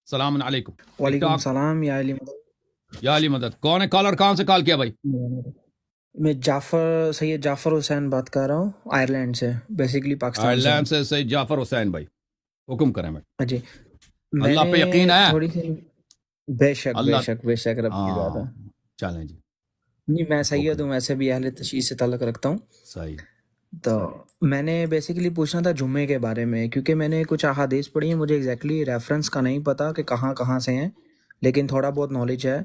السلام علیکم. وعلیکم السلام یا علی مدد. یا علی مدد. کون ہے کالر؟ کہاں سے کال کیا بھائی؟ میں سید جعفر حسین بات کر رہا ہوں آئرلینڈ سے، بیسیکلی پاکستان آئرلینڈ سے سید جعفر حسین بھائی، حکم کریں بھائی. جی اللہ پہ یقین ہے؟ تھوڑی سی بے شک اللہ بے شک رب کی ذات ہے. چلیں جی. نہیں میں سید ہوں، ویسے بھی اہل تشیع سے تعلق رکھتا ہوں. صحیح. تو میں نے بیسیکلی پوچھنا تھا جمعے کے بارے میں، کیونکہ میں نے کچھ احادیث پڑھی ہیں، مجھے ایگزیکٹلی ریفرنس کا نہیں پتا کہ کہاں سے ہیں، لیکن تھوڑا بہت نالج ہے.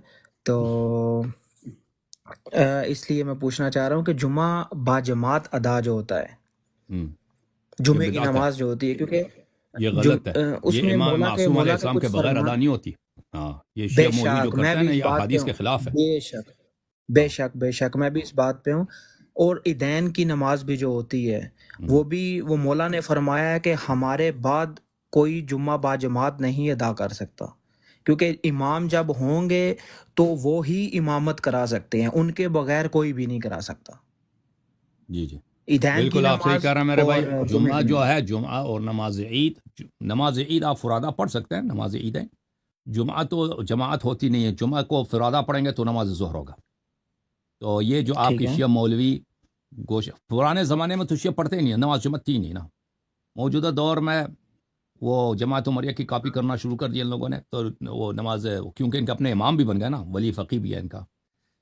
تو اس لیے میں پوچھنا چاہ رہا ہوں کہ جمعہ باجماعت ادا جو ہوتا ہے، جمعے کی نماز جو ہوتی ہے، کیونکہ یہ غلط ہے، اس یہ میں امام مولا معصوم علیہ کے السلام کے کچھ بغیر فرمان. ادا نہیں ہوتی. ہاں یہ بے شیعہ مولوی جو شک میں کرتے ہیں بھی نا، اس یہ بات پہ احادیث ہوں، کے خلاف ہے. بے شک میں بھی اس بات پہ ہوں. اور عیدین کی نماز بھی جو ہوتی ہے وہ مولا نے فرمایا ہے کہ ہمارے بعد کوئی جمعہ باجماعت نہیں ادا کر سکتا، کیونکہ امام جب ہوں گے تو وہ ہی امامت کرا سکتے ہیں، ان کے بغیر کوئی بھی نہیں کرا سکتا. جی جی عیدین کی بالکل آپ صحیح نماز کہہ رہے ہیں میرے بھائی. اور جمعہ کی جو نماز. ہے، جمعہ اور نماز عید آپ فرادہ پڑھ سکتے ہیں. نماز عید ہے، جمعہ تو جماعت ہوتی نہیں ہے. جمعہ کو فرادہ پڑھیں گے تو نماز ظہر ہوگا. تو یہ جو آپ ٹھیک کی ہے. شیعہ مولوی پرانے زمانے میں تو شیعہ پڑھتے ہی نہیں، نماز جمعہ تھی نہیں نا. موجودہ دور میں وہ جماعت عمریہ کی کاپی کرنا شروع کر دیا ان لوگوں نے، تو وہ نماز، کیونکہ ان کا اپنے امام بھی بن گئے نا، ولی فقی بھی ہے ان کا،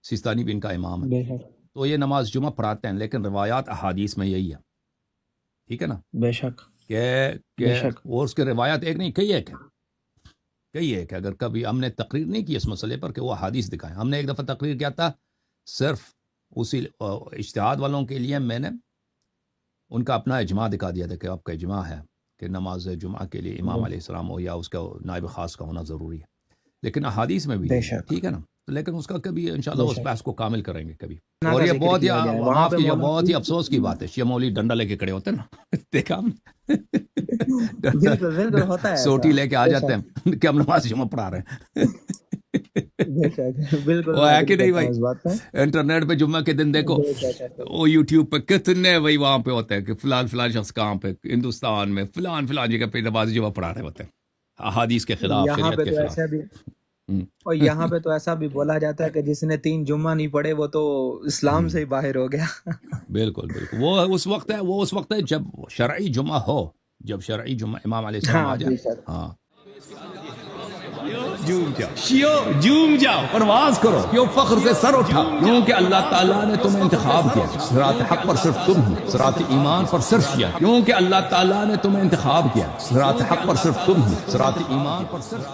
سیستانی بھی ان کا امام ہے، بے شک تو یہ نماز جمعہ پڑھاتے ہیں. لیکن روایات احادیث میں یہی ہے، ٹھیک ہے نا، بے شک کہ وہ اس کے روایات ایک نہیں، کئی ایک ہے. اگر کبھی ہم نے تقریر نہیں کی اس مسئلے پر کہ وہ حدیث دکھائیں، ہم نے ایک دفعہ تقریر کیا تھا صرف اسی اجتہاد والوں کے لیے. میں نے ان کا اپنا اجماع دکھا دیا تھا کہ آپ کا اجماع ہے کہ نماز جمعہ کے لیے امام علیہ السلام ہو یا اس کا نائب خاص کا ہونا ضروری ہے. لیکن احادیث میں بھی بے ہے، شک ٹھیک ہے نا. لیکن اس کا کبھی انشاءاللہ اس بحث کو کامل کریں گے کبھی. کا اور یہ ذکر بہت ہی کیا جائے وہاں معاف پہ کیجیے، مولانا بہت ہی افسوس کی بات ہے، شیعہ مولوی ڈنڈا لے کے کھڑے ہوتے ہیں نا، دیکھا ہم بالکل ہوتا ہے سوٹی ایسا. لے کے آ جاتے ہیں کہ ہم نماز جمعہ پڑھا رہے ہیں. بے شک بالکل وہ میں ہے ایگری کہ نہیں کرتا بھائی؟ ہوں اس بات پہ. انٹرنیٹ پہ جمعہ کے دن دیکھو، بے شک وہ یوٹیوب پہ کتنے وہی وہاں پہ ہوتے ہیں کہ فلان شخص کہاں پہ ہندوستان میں فلان جگہ پہ نماز جمعہ پڑھا رہے ہوتے ہیں، احادیث کے خلاف، یہاں شریعت پہ کے تو خلاف. ایسا بھی، اور یہاں پہ تو ایسا بھی بولا جاتا ہے کہ جس نے 3 جمعہ نہیں پڑھے وہ تو اسلام سے ہی باہر ہو گیا. بالکل وہ اس وقت ہے جب شرعی جمعہ ہو، جب شرعی جمعہ امام علیہ السلام ہاں آ بے جائے. شک. ہاں جوم جاؤ، پرواز کرو، کیوں فخر سے سر اٹھا، کیونکہ اللہ تعالیٰ نے تمہیں انتخاب کیا. صراط حق پر صرف تم ہو، صراط ایمان پر صرف کیا، کیونکہ اللہ تعالیٰ نے تمہیں انتخاب کیا. صراط حق پر صرف تم ہو، صراط ایمان پر صرف